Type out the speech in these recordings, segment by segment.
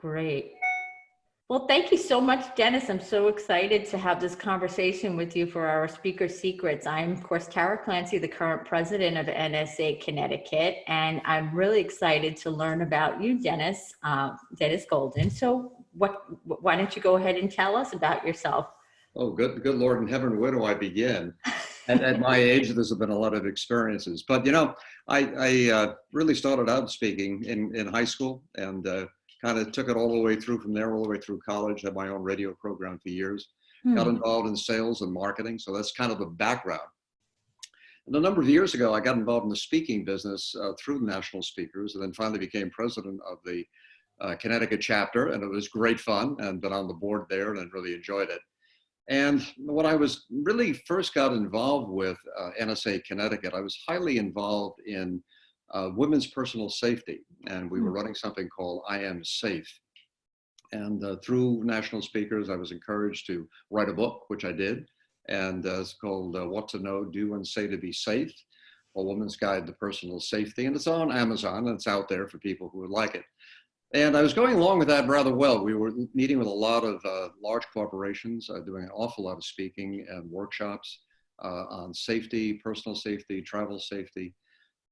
Great. Well, thank you so much, Dennis. I'm so excited to have this conversation with you for our Speaker Secrets. I'm, of course, Tara Clancy, the current president of NSA-Connecticut, and I'm really excited to learn about you, Dennis, Dennis Golden. So why don't you go ahead and tell us about yourself? Oh, good Lord in heaven, where do I begin? At my age, there's been a lot of experiences. But, I really started out speaking in high school and kind of took it all the way through from there, all the way through college, had my own radio program for years, got involved in sales and marketing. So that's kind of the background. And a number of years ago, I got involved in the speaking business through National Speakers, and then finally became president of the Connecticut chapter. And it was great fun, and been on the board there and really enjoyed it. And when I was really first got involved with NSA-Connecticut, I was highly involved in women's personal safety. And we were running something called I Am Safe. And through National Speakers, I was encouraged to write a book, which I did. And it's called What to Know, Do, and Say to Be Safe, A Woman's Guide to Personal Safety. And it's on Amazon, and it's out there for people who would like it. And I was going along with that rather well. We were meeting with a lot of large corporations, doing an awful lot of speaking and workshops on safety, personal safety, travel safety.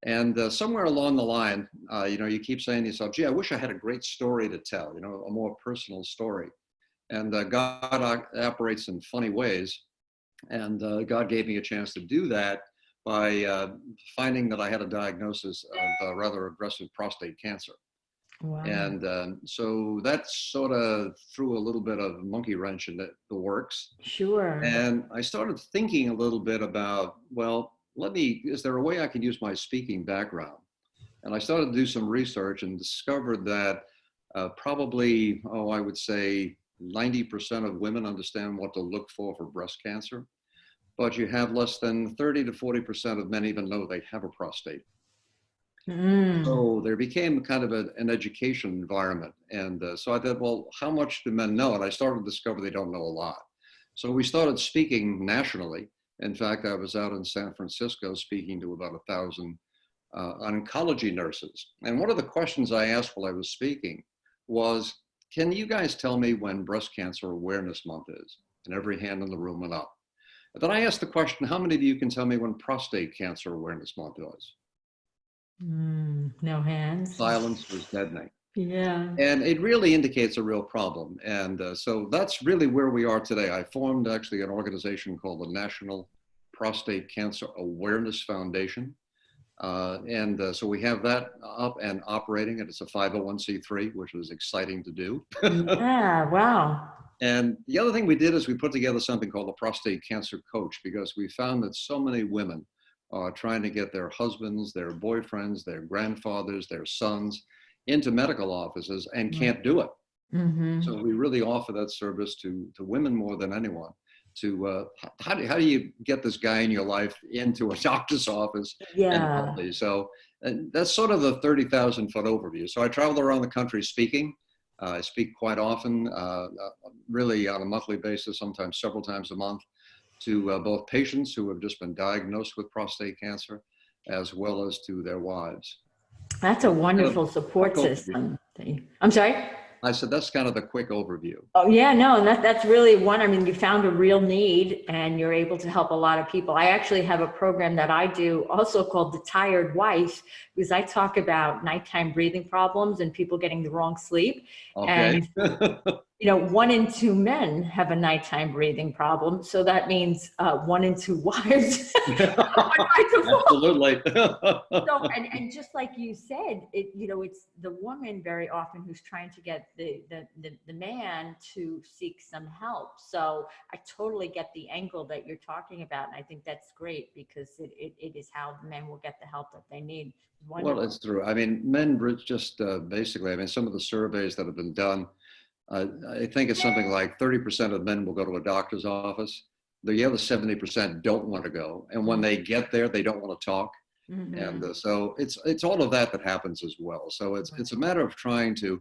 And somewhere along the line, you keep saying to yourself, gee, I wish I had a great story to tell, a more personal story. And God operates in funny ways. And God gave me a chance to do that by finding that I had a diagnosis of rather aggressive prostate cancer. Wow. And so that sort of threw a little bit of a monkey wrench in the works. Sure. And I started thinking a little bit about, well, is there a way I can use my speaking background? And I started to do some research and discovered that probably, I would say 90% of women understand what to look for breast cancer, but you have less than 30 to 40% of men even know they have a prostate. So there became kind of an education environment. And so I thought, well, how much do men know? And I started to discover they don't know a lot. So we started speaking nationally. In fact, I was out in San Francisco speaking to about 1,000 oncology nurses. And one of the questions I asked while I was speaking was, can you guys tell me when Breast Cancer Awareness Month is? And every hand in the room went up. And then I asked the question, how many of you can tell me when Prostate Cancer Awareness Month is? No hands. Silence was deadening. Yeah. And it really indicates a real problem. And so that's really where we are today. I formed actually an organization called the National Prostate Cancer Awareness Foundation. So we have that up and operating, and it's a 501c3, which was exciting to do. Yeah, wow. And the other thing we did is we put together something called the Prostate Cancer Coach, because we found that so many women are trying to get their husbands, their boyfriends, their grandfathers, their sons into medical offices and can't do it. So we really offer that service to women more than anyone. How do you get this guy in your life into a doctor's office? Yeah. And so that's sort of the 30,000-foot overview. So I travel around the country speaking. I speak quite often, really on a monthly basis, sometimes several times a month, to both patients who have just been diagnosed with prostate cancer, as well as to their wives. That's a wonderful support system. I'm sorry? I said, that's kind of the quick overview. Oh yeah, no, and that's really one. I mean, you found a real need and you're able to help a lot of people. I actually have a program that I do also called The Tired Wife, because I talk about nighttime breathing problems and people getting the wrong sleep. Okay. And 1 in 2 men have a nighttime breathing problem. So that means 1 in 2 wives. Absolutely. So, and just like you said, it's the woman very often who's trying to get the man to seek some help. So I totally get the angle that you're talking about. And I think that's great, because it is how the men will get the help that they need. Well, it's true. I mean, men just basically, I mean, some of the surveys that have been done, I think it's something like 30% of men will go to a doctor's office. The other 70% don't want to go. And when they get there, they don't want to talk. And so it's all of that happens as well. So it's a matter of trying to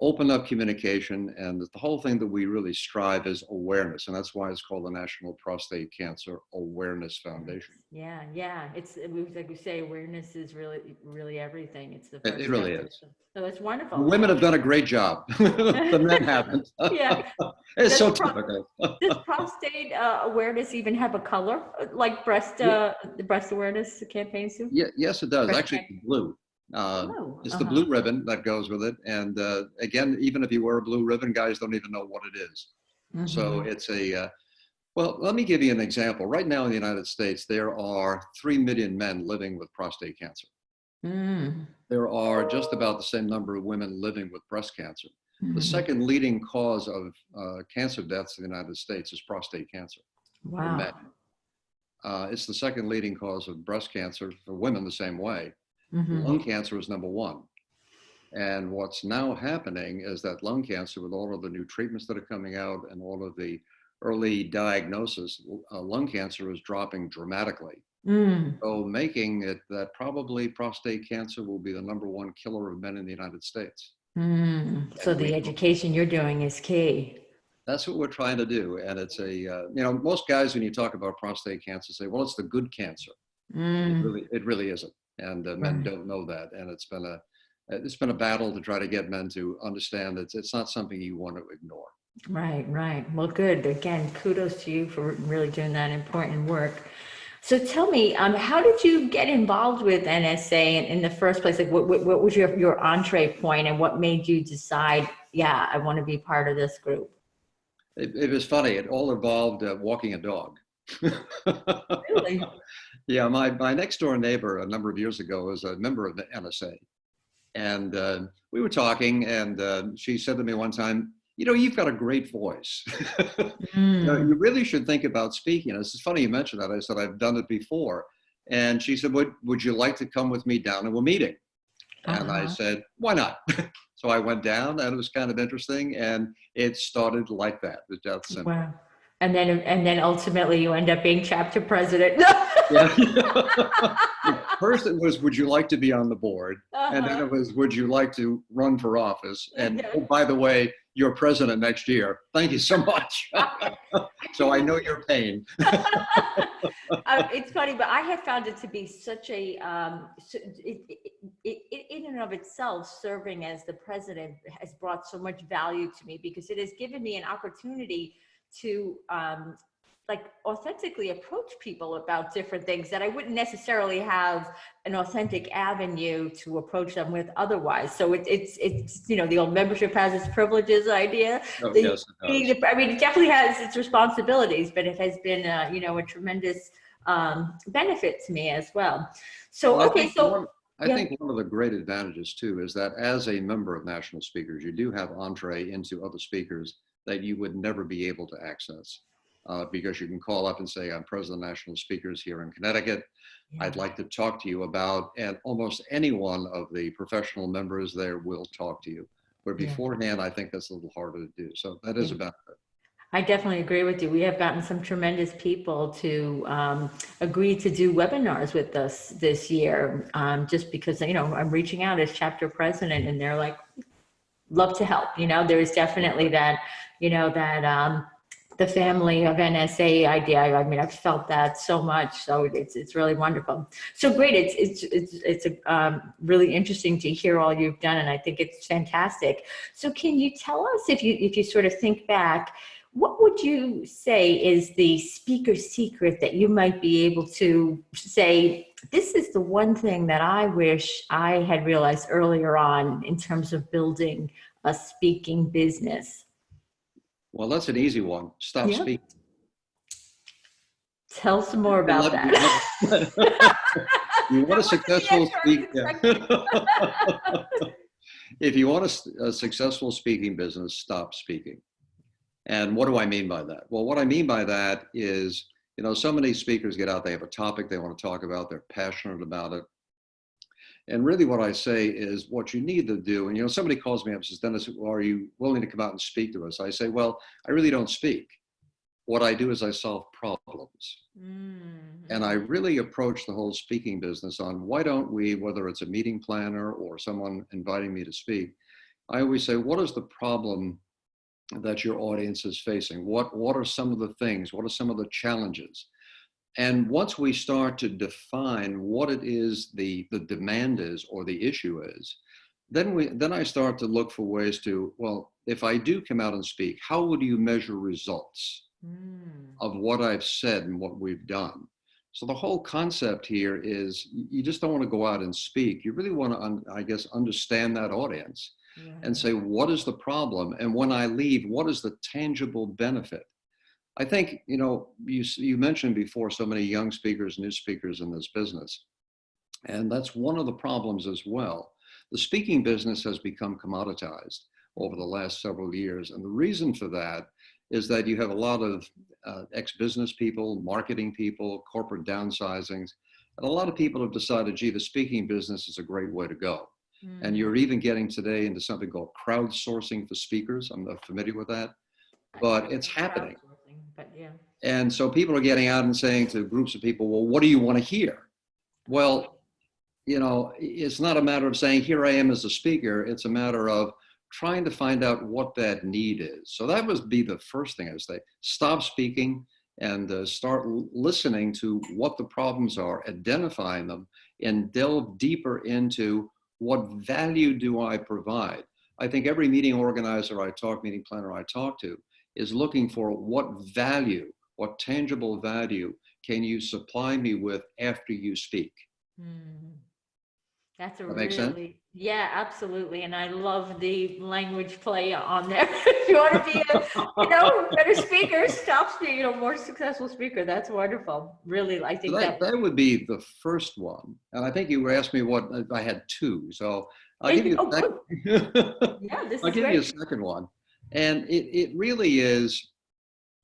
open up communication, and the whole thing that we really strive is awareness, and that's why it's called the National Prostate Cancer Awareness Foundation. Yeah, yeah. It's like we say, awareness is really everything. It's the It first really step. is. So it's The wonderful. women have done a great job. The men haven't. Yeah. It's so Does typical. Does prostate awareness even have a color, like the breast awareness campaigns do? Yes, it does. Breast Actually, cancer. it's blue. Blue. It's the blue ribbon that goes with it. And again, even if you wear a blue ribbon, guys don't even know what it is. So Mm-hmm. it's well, let me give you an example. Right now in the United States, there are 3 million men living with prostate cancer. Mm. There are just about the same number of women living with breast cancer. The Mm-hmm. second leading cause of cancer deaths in the United States is prostate cancer for men. Wow. It's the second leading cause of breast cancer for women the same way. Mm-hmm. Lung cancer is number one. And what's now happening is that lung cancer, with all of the new treatments that are coming out and all of the early diagnosis, lung cancer is dropping dramatically. Mm. So making it that probably prostate cancer will be the number one killer of men in the United States. Mm. So And the education you're doing is key. that's what we're trying to do. And it's most guys, when you talk about prostate cancer, say, well, it's the good cancer. Mm. It really isn't. And men Right. don't know that. And it's been a battle to try to get men to understand that it's not something you want to ignore. Right, right. Well, good. Again, kudos to you for really doing that important work. So tell me, how did you get involved with NSA in the first place? Like, what was your entree point, and what made you decide, yeah, I want to be part of this group? It was funny. It all involved walking a dog. Really? Yeah, my next door neighbor a number of years ago was a member of the NSA. And we were talking, and she said to me one time, you've got a great voice. Mm. You really should think about speaking. It's funny you mentioned that. I said, I've done it before. And she said, would you like to come with me down to a meeting? And I Uh-huh. said, why not? So I went down, and it was kind of interesting. And it started like that. It was that simple. Wow. And then ultimately you end up being chapter president. Yeah. First it was, would you like to be on the board? And then Uh-huh. it was, would you like to run for office? And Yeah. oh, by the way, you're president next year. Thank you so much. So I know your pain. It's funny, but I have found it to be such a, in and of itself, serving as the president has brought so much value to me, because it has given me an opportunity to like authentically approach people about different things that I wouldn't necessarily have an authentic avenue to approach them with otherwise. So it's the old membership has its privileges idea. Oh, yes, it does. I mean, it definitely has its responsibilities, but it has been a tremendous benefit to me as well. So Well, okay, so I yeah. think one of the great advantages too is that as a member of national speakers, you do have entree into other speakers that you would never be able to access. Because you can call up and say, I'm president of national speakers here in Connecticut. I'd like to talk to you about, and almost any one of the professional members there will talk to you. But Yeah. beforehand, I think that's a little harder to do. So that is a benefit. I definitely agree with you. We have gotten some tremendous people to agree to do webinars with us this year, just because, I'm reaching out as chapter president, and they're like, love to help. There is definitely that, the family of NSA idea. I mean, I've felt that so much. So it's really wonderful. So great. It's really interesting to hear all you've done, and I think it's fantastic. So can you tell us, if you sort of think back, what would you say is the speaker's secret that you might be able to say, this is the one thing that I wish I had realized earlier on in terms of building a speaking business? Well, that's an easy one. Stop Yeah. speaking. Tell some more about that. You want a successful speaker. If you want a successful speaking business, stop speaking. And what do I mean by that? Well, what I mean by that is, so many speakers get out, they have a topic they want to talk about, they're passionate about it. And really what I say is what you need to do, and somebody calls me up and says, Dennis, are you willing to come out and speak to us? I say, well, I really don't speak. What I do is I solve problems. Mm-hmm. And I really approach the whole speaking business on, why don't we, whether it's a meeting planner or someone inviting me to speak, I always say, what is the problem that your audience is facing? What are some of the things? What are some of the challenges? And once we start to define what it is the demand is or the issue is, then I start to look for ways to, well, if I do come out and speak, how would you measure results of what I've said and what we've done? So the whole concept here is you just don't want to go out and speak. You really want to, I guess, understand that audience and say, what is the problem? And when I leave, what is the tangible benefit? I think, you mentioned before so many young speakers, new speakers in this business. And that's one of the problems as well. The speaking business has become commoditized over the last several years. And the reason for that is that you have a lot of ex-business people, marketing people, corporate downsizings. And a lot of people have decided, gee, the speaking business is a great way to go. And you're even getting today into something called crowdsourcing for speakers. I'm not familiar with that, but it's happening. But yeah. And so people are getting out and saying to groups of people, well, what do you want to hear? Well, it's not a matter of saying, here I am as a speaker. It's a matter of trying to find out what that need is. So that would be the first thing I would say. Stop speaking and start listening to what the problems are, identifying them, and delve deeper into what value do I provide. I think every meeting organizer meeting planner I talk to is looking for what value, what tangible value can you supply me with after you speak? That's that makes sense? Yeah, absolutely. And I love the language play on there. If you want to be a, better speaker, stop speaking, more successful speaker. That's wonderful. Really, I think that would be the first one. And I think you asked me what I had two. So I'll give you I'll give you a second one. And it really is,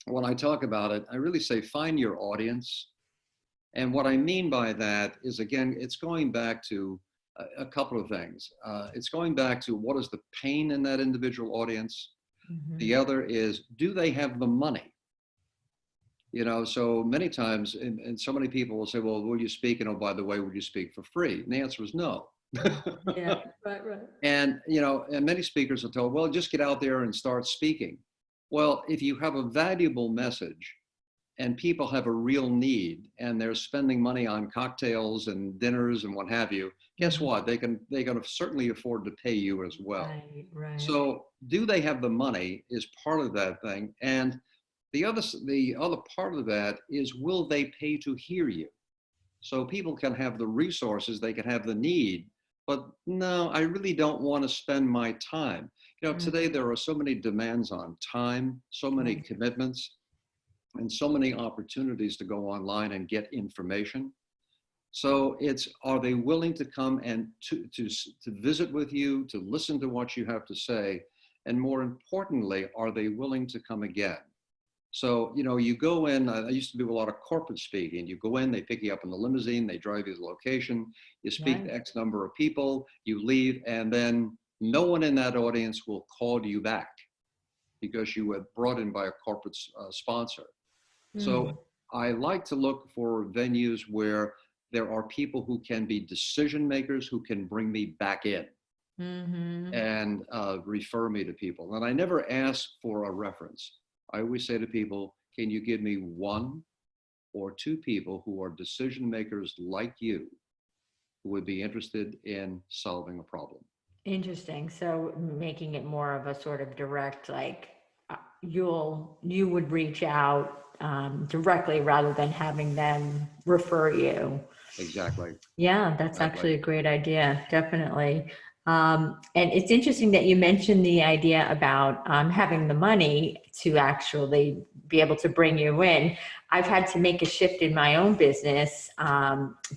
when I talk about it, I really say, find your audience. And what I mean by that is, again, it's going back to a couple of things. It's going back to what is the pain in that individual audience. The other is, do they have the money? So many times, and so many people will say, well, will you speak? And oh, by the way, would you speak for free? And the answer is no. Yeah, right. And, and many speakers are told, well, just get out there and start speaking. Well, if you have a valuable message and people have a real need and they're spending money on cocktails and dinners and what have you, guess what? They can certainly afford to pay you as well. Right. So do they have the money is part of that thing. And the other part of that is, will they pay to hear you? So people can have the resources, they can have the need, but no, I really don't want to spend my time. Today there are so many demands on time, so many commitments, and so many opportunities to go online and get information. So are they willing to come and to visit with you, to listen to what you have to say? And more importantly, are they willing to come again? So, you go in, I used to do a lot of corporate speaking. You go in, they pick you up in the limousine, they drive you to the location, you speak to X number of people, you leave, and then no one in that audience will call you back because you were brought in by a corporate sponsor. So I like to look for venues where there are people who can be decision makers, who can bring me back in and refer me to people. And I never ask for a reference. I always say to people, can you give me one or two people who are decision makers like you who would be interested in solving a problem? Interesting. So making it more of a sort of direct, like you would reach out directly rather than having them refer you. Exactly. Yeah, that's actually a great idea. Definitely. And it's interesting that you mentioned the idea about having the money to actually be able to bring you in. I've had to make a shift in my own business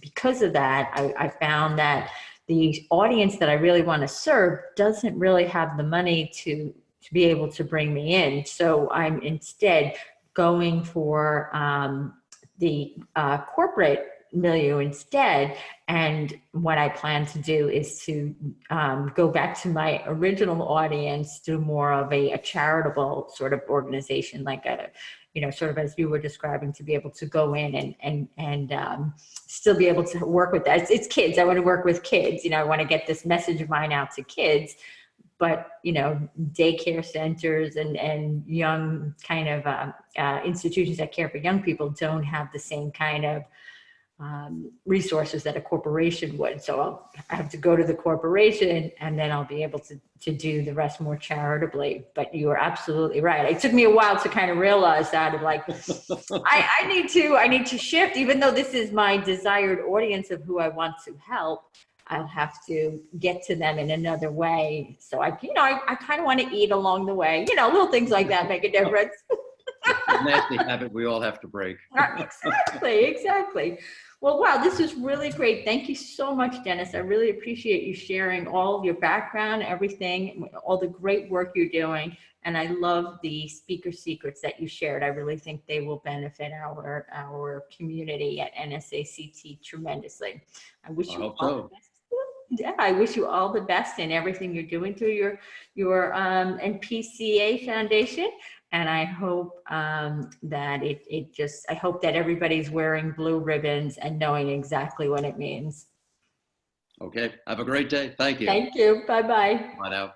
because of that. I found that the audience that I really want to serve doesn't really have the money to be able to bring me in. So I'm instead going for the corporate milieu instead. And what I plan to do is to go back to my original audience through more of a charitable sort of organization, like a, sort of as you were describing, to be able to go in and still be able to work with that. It's kids. I want to work with kids. I want to get this message of mine out to kids, but daycare centers and young kind of institutions that care for young people don't have the same kind of resources that a corporation would. So I have to go to the corporation, and then I'll be able to do the rest more charitably. But you are absolutely right. It took me a while to kind of realize that, of like, I need to shift, even though this is my desired audience of who I want to help. I'll have to get to them in another way. So I kind of want to eat along the way. Little things like that make a difference. Nasty habit we all have to break. Exactly. Well, wow, this is really great. Thank you so much, Dennis. I really appreciate you sharing all of your background, everything, all the great work you're doing. And I love the speaker secrets that you shared. I really think they will benefit our community at NSA-CT tremendously. I wish you all the best. Yeah, I wish you all the best in everything you're doing through your NPCA Foundation. And I hope that I hope that everybody's wearing blue ribbons and knowing exactly what it means. Okay. Have a great day. Thank you. Thank you. Bye-bye. Bye now.